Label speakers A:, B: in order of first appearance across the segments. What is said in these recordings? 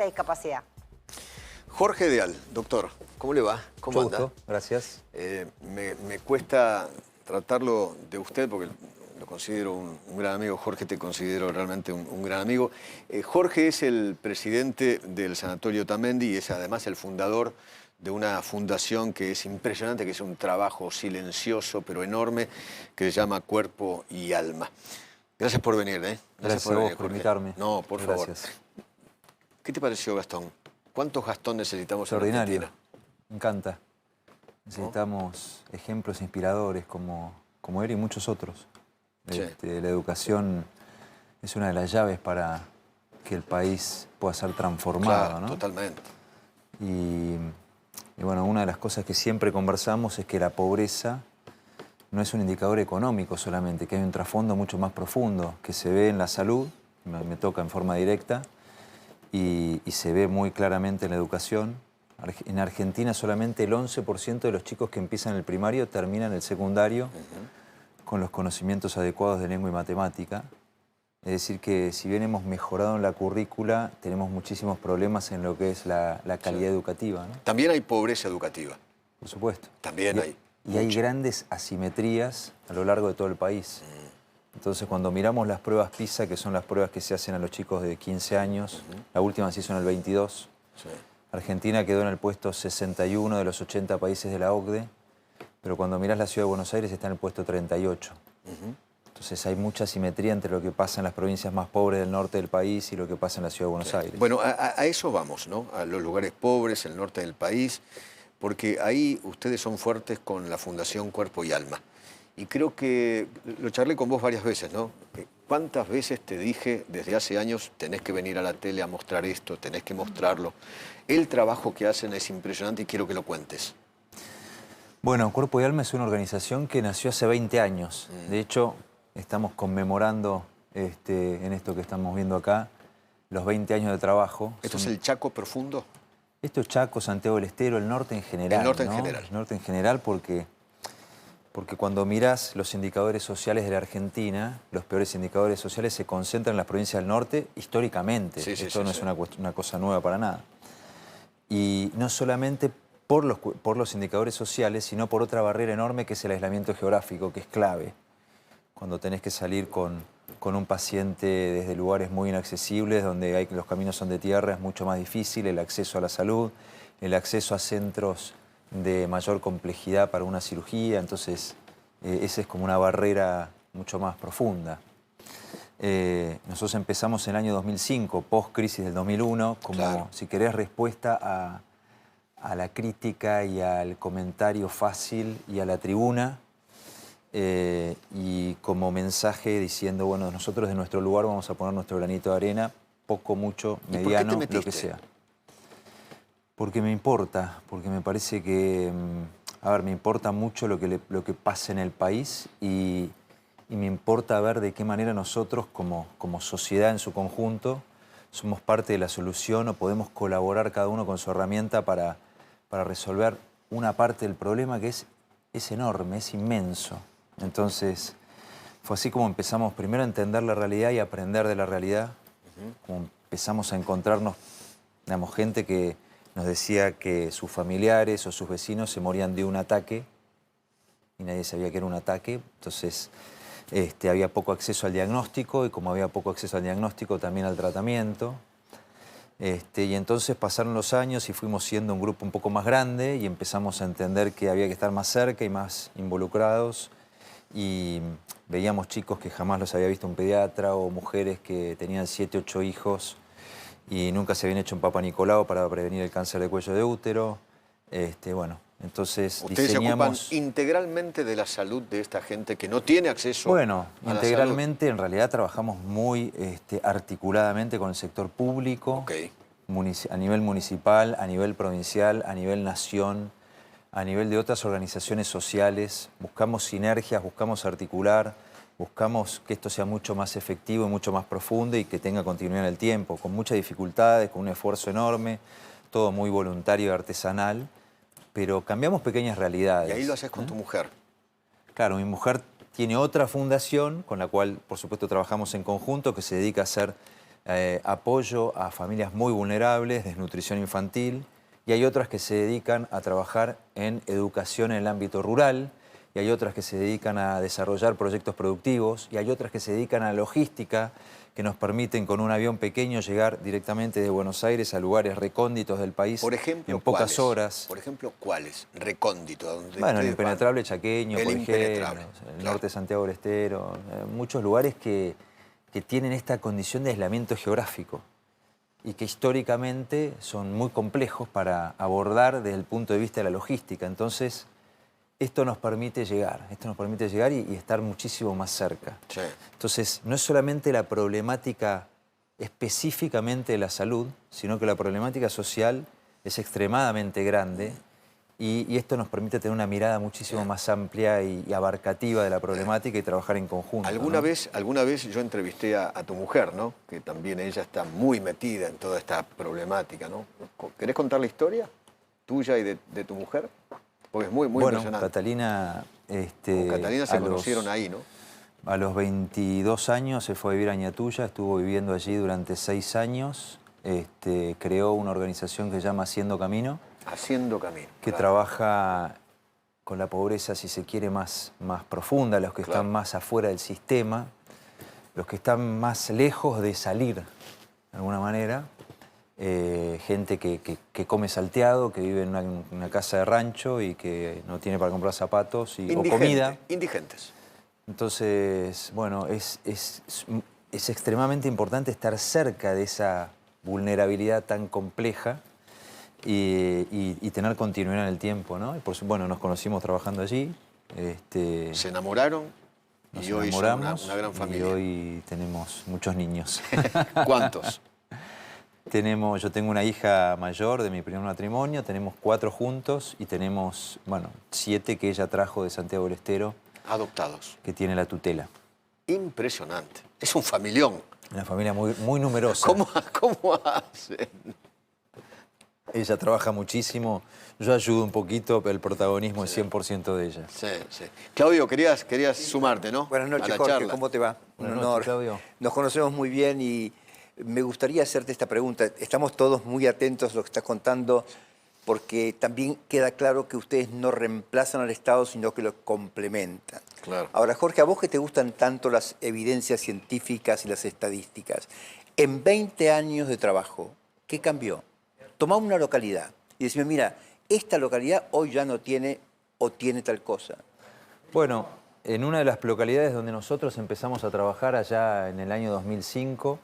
A: de discapacidad.
B: Jorge Deal, doctor, ¿cómo le va? ¿Cómo anda?
C: Gusto, gracias.
B: Me cuesta tratarlo de usted porque lo considero un gran amigo. Jorge, te considero realmente un gran amigo. Jorge es el presidente del Sanatorio Otamendi y es además el fundador de una fundación que es impresionante, que es un trabajo silencioso pero enorme, que se llama Cuerpo y Alma. Gracias por venir, ¿eh?
C: Gracias
B: por
C: a vos
B: venir,
C: por
B: Jorge.
C: invitarme.
B: No, por favor.
C: Gracias.
B: ¿Qué te pareció, Gastón? ¿Cuántos Gastón necesitamos en
C: Extraordinario.
B: Argentina?
C: Me encanta. Necesitamos ejemplos inspiradores como él y muchos otros.
B: Sí.
C: La educación es una de las llaves para que el país pueda ser transformado,
B: Claro,
C: ¿no?
B: totalmente.
C: Y bueno, una de las cosas que siempre conversamos es que la pobreza no es un indicador económico solamente, que hay un trasfondo mucho más profundo, que se ve en la salud, me toca en forma directa, y se ve muy claramente en la educación. En Argentina solamente el 11% de los chicos que empiezan el primario terminan el secundario con los conocimientos adecuados de lengua y matemática. Es decir que si bien hemos mejorado en la currícula, tenemos muchísimos problemas en lo que es la calidad educativa, ¿no?
B: También hay pobreza educativa.
C: Por supuesto.
B: También hay.
C: Y hay grandes asimetrías a lo largo de todo el país. Entonces, cuando miramos las pruebas PISA, que son las pruebas que se hacen a los chicos de 15 años, la última se hizo en el 22,
B: Sí.
C: Argentina quedó en el puesto 61 de los 80 países de la OCDE, pero cuando mirás la Ciudad de Buenos Aires está en el puesto 38. Entonces hay mucha asimetría entre lo que pasa en las provincias más pobres del norte del país y lo que pasa en la Ciudad de Buenos Aires.
B: Bueno, a eso vamos, ¿no? A los lugares pobres, el norte del país, porque ahí ustedes son fuertes con la Fundación Cuerpo y Alma. Y creo que lo charlé con vos varias veces, ¿no? ¿Cuántas veces te dije desde hace años, tenés que venir a la tele a mostrar esto, tenés que mostrarlo? El trabajo que hacen es impresionante y quiero que lo cuentes.
C: Bueno, Cuerpo y Alma es una organización que nació hace 20 años. De hecho, estamos conmemorando en esto que estamos viendo acá, los 20 años de trabajo.
B: ¿Esto es el Chaco profundo?
C: Esto es Chaco, Santiago del Estero, el norte en general.
B: El norte en
C: ¿no?
B: general.
C: El norte en general porque cuando mirás los indicadores sociales de la Argentina, los peores indicadores sociales se concentran en las provincias del norte históricamente.
B: Sí, sí,
C: Esto
B: sí,
C: no
B: sí.
C: es una cosa nueva para nada. Y no solamente por los indicadores sociales, sino por otra barrera enorme que es el aislamiento geográfico, que es clave. Cuando tenés que salir con un paciente desde lugares muy inaccesibles, donde los caminos son de tierra, es mucho más difícil el acceso a la salud, el acceso a centros de mayor complejidad para una cirugía. Entonces, esa es como una barrera mucho más profunda. Nosotros empezamos en el año 2005, post-crisis del 2001, como,
B: Claro,
C: si querés, respuesta a la crítica y al comentario fácil y a la tribuna, y como mensaje diciendo, bueno, nosotros de nuestro lugar vamos a poner nuestro granito de arena, poco, mucho,
B: ¿Y por qué te
C: mediano, lo
B: metiste?
C: que sea. Porque me importa, porque me parece que, a ver, me importa mucho lo que pasa en el país y me importa ver de qué manera nosotros como sociedad en su conjunto somos parte de la solución o podemos colaborar cada uno con su herramienta para resolver una parte del problema que es enorme, es inmenso. Entonces, fue así como empezamos primero a entender la realidad y a aprender de la realidad, como empezamos a encontrarnos, digamos, gente que nos decía que sus familiares o sus vecinos se morían de un ataque y nadie sabía que era un ataque. Entonces, había poco acceso al diagnóstico y como había poco acceso al diagnóstico, también al tratamiento. Y entonces pasaron los años y fuimos siendo un grupo un poco más grande y empezamos a entender que había que estar más cerca y más involucrados. Y veíamos chicos que jamás los había visto un pediatra o mujeres que tenían 7, 8 hijos y nunca se habían hecho un Papa Nicolau para prevenir el cáncer de cuello de útero. Bueno, entonces
B: Ustedes
C: diseñamos...
B: se ocupan integralmente de la salud de esta gente que no tiene acceso
C: Bueno,
B: a la
C: integralmente en realidad trabajamos muy articuladamente con el sector público,
B: salud.
C: a nivel municipal, a nivel provincial, a nivel nación, a nivel de otras organizaciones sociales. Buscamos sinergias, buscamos articular, buscamos que esto sea mucho más efectivo y mucho más profundo y que tenga continuidad en el tiempo, con muchas dificultades, con un esfuerzo enorme, todo muy voluntario y artesanal, pero cambiamos pequeñas realidades.
B: Y ahí lo haces con tu mujer.
C: Claro, mi mujer tiene otra fundación con la cual, por supuesto, trabajamos en conjunto, que se dedica a hacer apoyo a familias muy vulnerables, desnutrición infantil, y hay otras que se dedican a trabajar en educación en el ámbito rural, y hay otras que se dedican a desarrollar proyectos productivos, y hay otras que se dedican a logística, que nos permiten con un avión pequeño llegar directamente de Buenos Aires a lugares recónditos del país.
B: Por ejemplo,
C: en pocas horas.
B: Por ejemplo, ¿cuáles? Recóndito. Donde
C: Bueno, el Impenetrable Chaqueño, por ejemplo, el norte de Santiago del Estero, muchos lugares que tienen esta condición de aislamiento geográfico y que históricamente son muy complejos para abordar desde el punto de vista de la logística. Entonces, esto nos permite llegar y estar muchísimo más cerca.
B: Sí.
C: Entonces, no es solamente la problemática específicamente de la salud, sino que la problemática social es extremadamente grande y esto nos permite tener una mirada muchísimo más amplia y abarcativa de la problemática y trabajar en conjunto.
B: Alguna vez yo entrevisté a tu mujer, ¿no? Que también ella está muy metida en toda esta problemática, ¿no? ¿Querés contar la historia tuya y de tu mujer? Porque es muy impresionante.
C: Catalina...
B: Con Catalina se conocieron ahí, ¿no?
C: A los 22 años se fue a vivir a Ñatuya, estuvo viviendo allí durante 6 años. Creó una organización que se llama Haciendo Camino.
B: Haciendo Camino.
C: Que trabaja con la pobreza, si se quiere, más profunda, los que están más afuera del sistema, los que están más lejos de salir, de alguna manera. Gente que come salteado, que vive en una casa de rancho y que no tiene para comprar zapatos o comida.
B: Indigentes.
C: Entonces, bueno, es extremadamente importante estar cerca de esa vulnerabilidad tan compleja y tener continuidad en el tiempo, ¿no? Y bueno, nos conocimos trabajando allí.
B: Se enamoraron y hoy son una gran familia.
C: Y hoy tenemos muchos niños.
B: ¿Cuántos?
C: Yo tengo una hija mayor de mi primer matrimonio, tenemos 4 juntos y tenemos, 7 que ella trajo de Santiago del Estero.
B: Adoptados.
C: Que tiene la tutela.
B: Impresionante. Es un familión.
C: Una familia muy numerosa.
B: ¿Cómo hacen?
C: Ella trabaja muchísimo. Yo ayudo un poquito, pero el protagonismo es 100% de ella.
B: Sí, sí. Claudio, querías sumarte, ¿no?
A: Buenas noches, Jorge. ¿Cómo te va?
C: Buenas noches, Claudio.
A: Nos conocemos muy bien y me gustaría hacerte esta pregunta. Estamos todos muy atentos a lo que estás contando porque también queda claro que ustedes no reemplazan al Estado, sino que lo complementan.
B: Claro.
A: Ahora, Jorge, a vos que te gustan tanto las evidencias científicas y las estadísticas, en 20 años de trabajo, ¿qué cambió? Tomá una localidad y decime, mira, esta localidad hoy ya no tiene o tiene tal cosa.
C: Bueno, en una de las localidades donde nosotros empezamos a trabajar allá en el año 2005,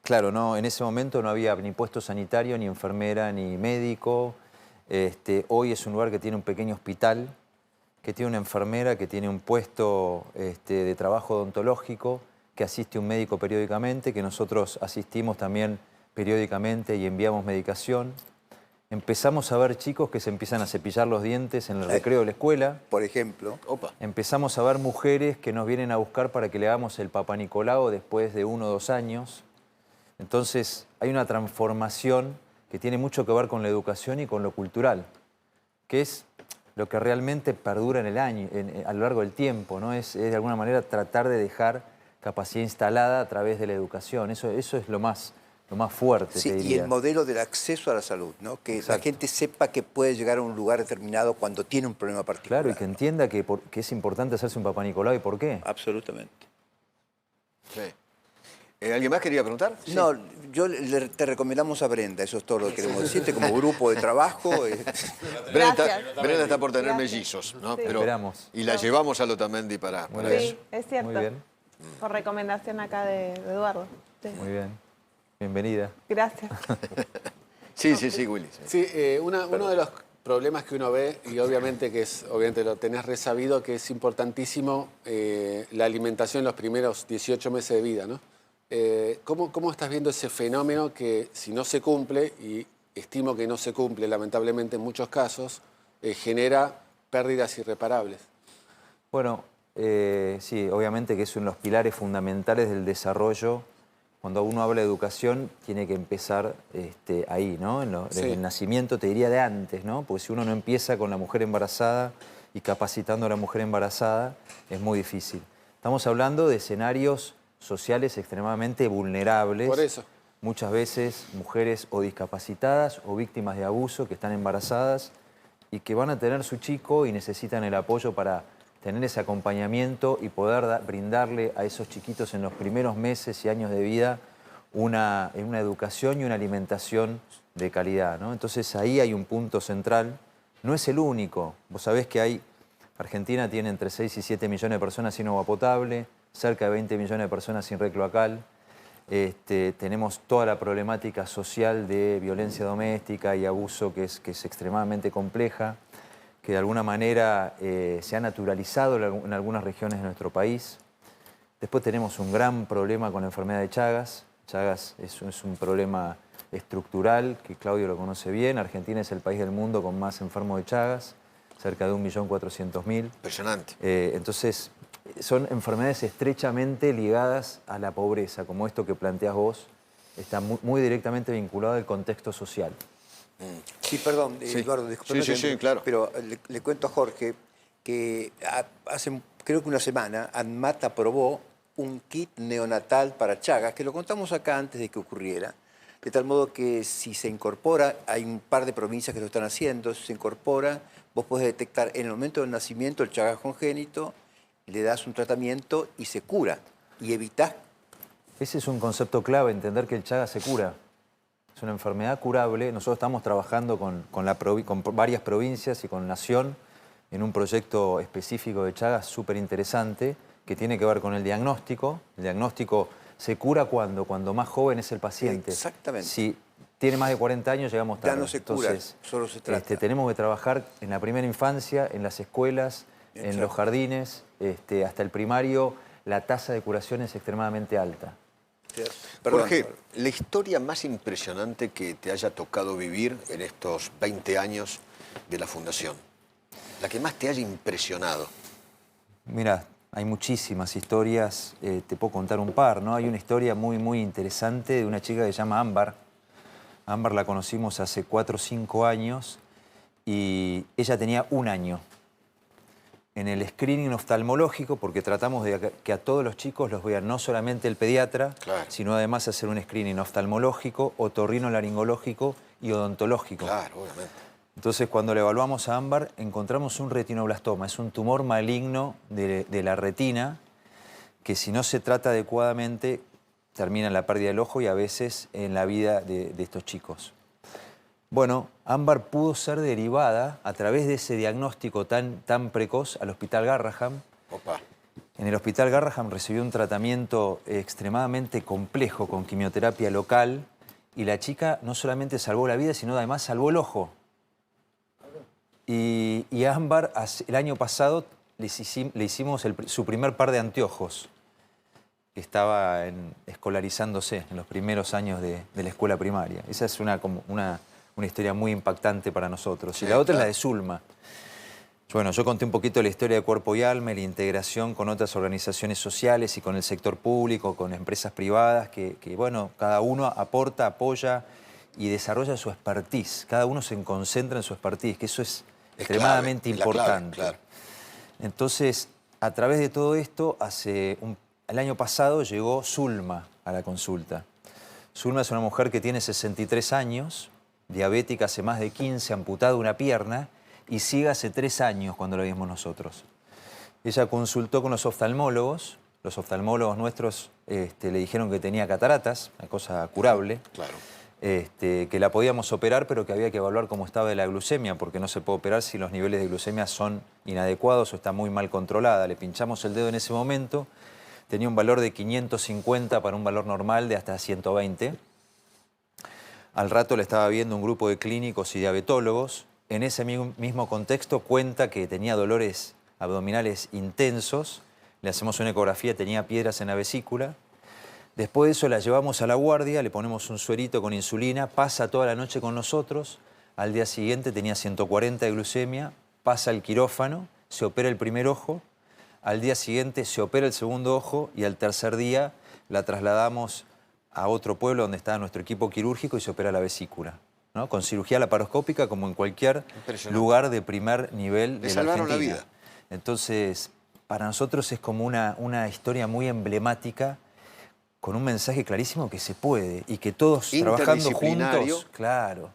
C: claro, no, en ese momento no había ni puesto sanitario, ni enfermera, ni médico. Hoy es un lugar que tiene un pequeño hospital, que tiene una enfermera, que tiene un puesto de trabajo odontológico, que asiste un médico periódicamente, que nosotros asistimos también periódicamente y enviamos medicación. Empezamos a ver chicos que se empiezan a cepillar los dientes en el recreo de la escuela.
A: Por ejemplo.
C: Empezamos a ver mujeres que nos vienen a buscar para que le hagamos el Papá Nicolau después de 1 o 2 años. Entonces hay una transformación que tiene mucho que ver con la educación y con lo cultural, que es lo que realmente perdura en el año, a lo largo del tiempo, ¿no? Es de alguna manera tratar de dejar capacidad instalada a través de la educación. Eso es lo más fuerte,
A: sí,
C: te diría.
A: Y el modelo del acceso a la salud, ¿no? Que la gente sepa que puede llegar a un lugar determinado cuando tiene un problema particular.
C: Claro, y que entienda que es importante hacerse un Papá Nicolau y por qué.
A: Absolutamente.
B: Sí. ¿Alguien más quería preguntar? Sí.
A: No, te recomendamos a Brenda, eso es todo lo que queremos decirte, como grupo de trabajo.
B: Brenda está por tener mellizos, ¿no?
C: Sí.
B: Pero,
C: esperamos.
B: y la llevamos a Lotamendi para eso.
D: Sí, es cierto.
C: Muy bien.
D: Por recomendación acá de Eduardo. Sí.
C: Muy bien. Bienvenida.
D: Gracias.
B: Sí, Willy.
E: Sí, uno de los problemas que uno ve, y obviamente obviamente lo tenés resabido, que es importantísimo la alimentación en los primeros 18 meses de vida, ¿no? ¿Cómo estás viendo ese fenómeno que si no se cumple, y estimo que no se cumple lamentablemente en muchos casos, genera pérdidas irreparables?
C: Bueno, sí, obviamente que es uno de los pilares fundamentales del desarrollo. Cuando uno habla de educación, tiene que empezar ahí, ¿no? Desde el nacimiento, te diría de antes, ¿no? Porque si uno no empieza con la mujer embarazada y capacitando a la mujer embarazada, es muy difícil. Estamos hablando de escenarios sociales extremadamente vulnerables.
E: Por eso.
C: Muchas veces mujeres o discapacitadas o víctimas de abuso que están embarazadas y que van a tener su chico y necesitan el apoyo para tener ese acompañamiento y poder brindarle a esos chiquitos en los primeros meses y años de vida una educación y una alimentación de calidad, ¿no? Entonces ahí hay un punto central. No es el único. Vos sabés que Argentina tiene entre 6 y 7 millones de personas sin agua potable, cerca de 20 millones de personas sin red cloacal. Tenemos toda la problemática social de violencia doméstica y abuso que es extremadamente compleja, que de alguna manera se ha naturalizado en algunas regiones de nuestro país. Después tenemos un gran problema con la enfermedad de Chagas. Chagas es un problema estructural, que Claudio lo conoce bien. Argentina es el país del mundo con más enfermos de Chagas, cerca de 1.400.000.
B: Impresionante.
C: Entonces, son enfermedades estrechamente ligadas a la pobreza, como esto que planteas vos, está muy directamente vinculado al contexto social.
A: Sí, perdón,
B: Sí.
A: Eduardo, disculpe.
B: Sí, claro.
A: Pero le cuento a Jorge que hace creo que una semana ANMAT aprobó un kit neonatal para Chagas, que lo contamos acá antes de que ocurriera, de tal modo que si se incorpora, hay un par de provincias que lo están haciendo, si se incorpora, vos podés detectar en el momento del nacimiento el Chagas congénito, le das un tratamiento y se cura, y evitás.
C: Ese es un concepto clave, entender que el Chagas se cura. Es una enfermedad curable. Nosotros estamos trabajando con varias provincias y con Nación en un proyecto específico de Chagas súper interesante que tiene que ver con el diagnóstico. El diagnóstico se cura cuando más joven es el paciente.
A: Exactamente.
C: Si tiene más de 40 años llegamos tarde.
A: Ya no se cura,
C: Entonces,
A: solo se trata.
C: tenemos que trabajar en la primera infancia, en las escuelas, en
A: Exacto.
C: los jardines, hasta el primario. La tasa de curación es extremadamente alta.
A: Perdón,
B: Jorge,
A: Eduardo.
B: la historia más impresionante que te haya tocado vivir en estos 20 años de la Fundación, la que más te haya impresionado.
C: Mira, hay muchísimas historias, te puedo contar un par, ¿no? Hay una historia muy interesante de una chica que se llama Ámbar. Ámbar la conocimos hace 4 o 5 años y ella tenía 1 año. En el screening oftalmológico, porque tratamos de que a todos los chicos los vea no solamente el pediatra,
B: Claro.
C: sino además hacer un screening oftalmológico, otorrinolaringológico y odontológico.
B: Claro, obviamente.
C: Entonces, cuando le evaluamos a Ámbar, encontramos un retinoblastoma. Es un tumor maligno de la retina que, si no se trata adecuadamente, termina en la pérdida del ojo y a veces en la vida de estos chicos. Bueno, Ámbar pudo ser derivada a través de ese diagnóstico tan precoz al Hospital Garraham.
B: Opa.
C: En el Hospital Garraham recibió un tratamiento extremadamente complejo con quimioterapia local y la chica no solamente salvó la vida, sino además salvó el ojo. Y a Ámbar el año pasado le hicimos su primer par de anteojos, que estaba escolarizándose en los primeros años de la escuela primaria. Esa es una historia muy impactante para nosotros.
B: Sí,
C: y la otra
B: claro.
C: es la de Zulma. Bueno, yo conté un poquito la historia de Cuerpo y Alma y la integración con otras organizaciones sociales y con el sector público, con empresas privadas, que bueno, cada uno aporta, apoya y desarrolla su expertise. Cada uno se concentra en su expertise, que eso es extremadamente
B: clave, es la clave,
C: importante.
B: claro.
C: Entonces, a través de todo esto, el año pasado llegó Zulma a la consulta. Zulma es una mujer que tiene 63 años, diabética hace más de 15, amputada una pierna, y sigue hace 3 años cuando la vimos nosotros. Ella consultó con los oftalmólogos nuestros le dijeron que tenía cataratas, una cosa curable,
B: Claro.
C: que la podíamos operar, pero que había que evaluar cómo estaba de la glucemia, porque no se puede operar si los niveles de glucemia son inadecuados o está muy mal controlada. Le pinchamos el dedo en ese momento, tenía un valor de 550 para un valor normal de hasta 120. Al rato le estaba viendo un grupo de clínicos y diabetólogos. En ese mismo contexto cuenta que tenía dolores abdominales intensos. Le hacemos una ecografía, tenía piedras en la vesícula. Después de eso la llevamos a la guardia, le ponemos un suerito con insulina, pasa toda la noche con nosotros. Al día siguiente tenía 140 de glucemia, pasa al quirófano, se opera el primer ojo. Al día siguiente se opera el segundo ojo y al tercer día la trasladamos a otro pueblo donde estaba nuestro equipo quirúrgico y se opera la vesícula, ¿no? Con cirugía laparoscópica como en cualquier lugar de primer nivel de la
B: salvaron la
C: Argentina.
B: vida.
C: Entonces, para nosotros es como una historia muy emblemática con un mensaje clarísimo que se puede y que todos trabajando
B: Interdisciplinario.
C: juntos, claro,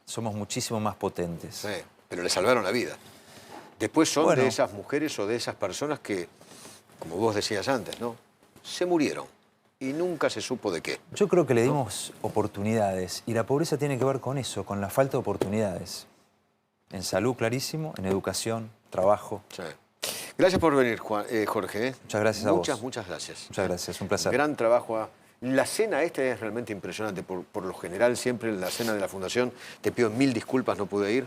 C: somos muchísimo más potentes.
B: Sí, pero le salvaron la vida. Después son
C: Bueno.
B: de esas mujeres o de esas personas que, como vos decías antes, ¿no? Se murieron y nunca se supo de qué.
C: Yo creo que le dimos oportunidades y la pobreza tiene que ver con eso, con la falta de oportunidades. En salud, clarísimo, en educación, trabajo.
B: Sí. Gracias por venir, Jorge.
C: Muchas gracias a vos.
B: Muchas gracias.
C: Muchas gracias, un placer.
B: Gran trabajo. La cena esta es realmente impresionante. Por lo general, siempre en la cena de la Fundación, te pido 1000 disculpas, no pude ir.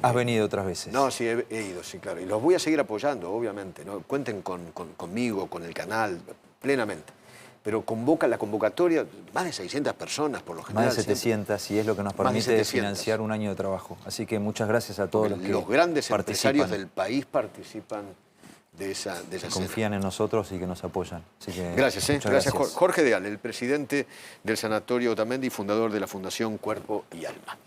C: Has venido otras veces.
B: No, sí, he ido, sí, claro. Y los voy a seguir apoyando, obviamente, ¿no? Cuenten conmigo, con el canal, plenamente. Pero la convocatoria, más de 600 personas por lo general.
C: Más de 700 y es lo que nos
B: Más de
C: permite
B: 700.
C: financiar un año de trabajo. Así que muchas gracias a todos los que
B: Los grandes empresarios
C: participan,
B: del país participan de esa
C: que
B: cena.
C: confían en nosotros y que nos apoyan. Así que
B: Gracias,
C: muchas
B: gracias. Jorge Deal, el presidente del Sanatorio Otamendi y fundador de la Fundación Cuerpo y Alma.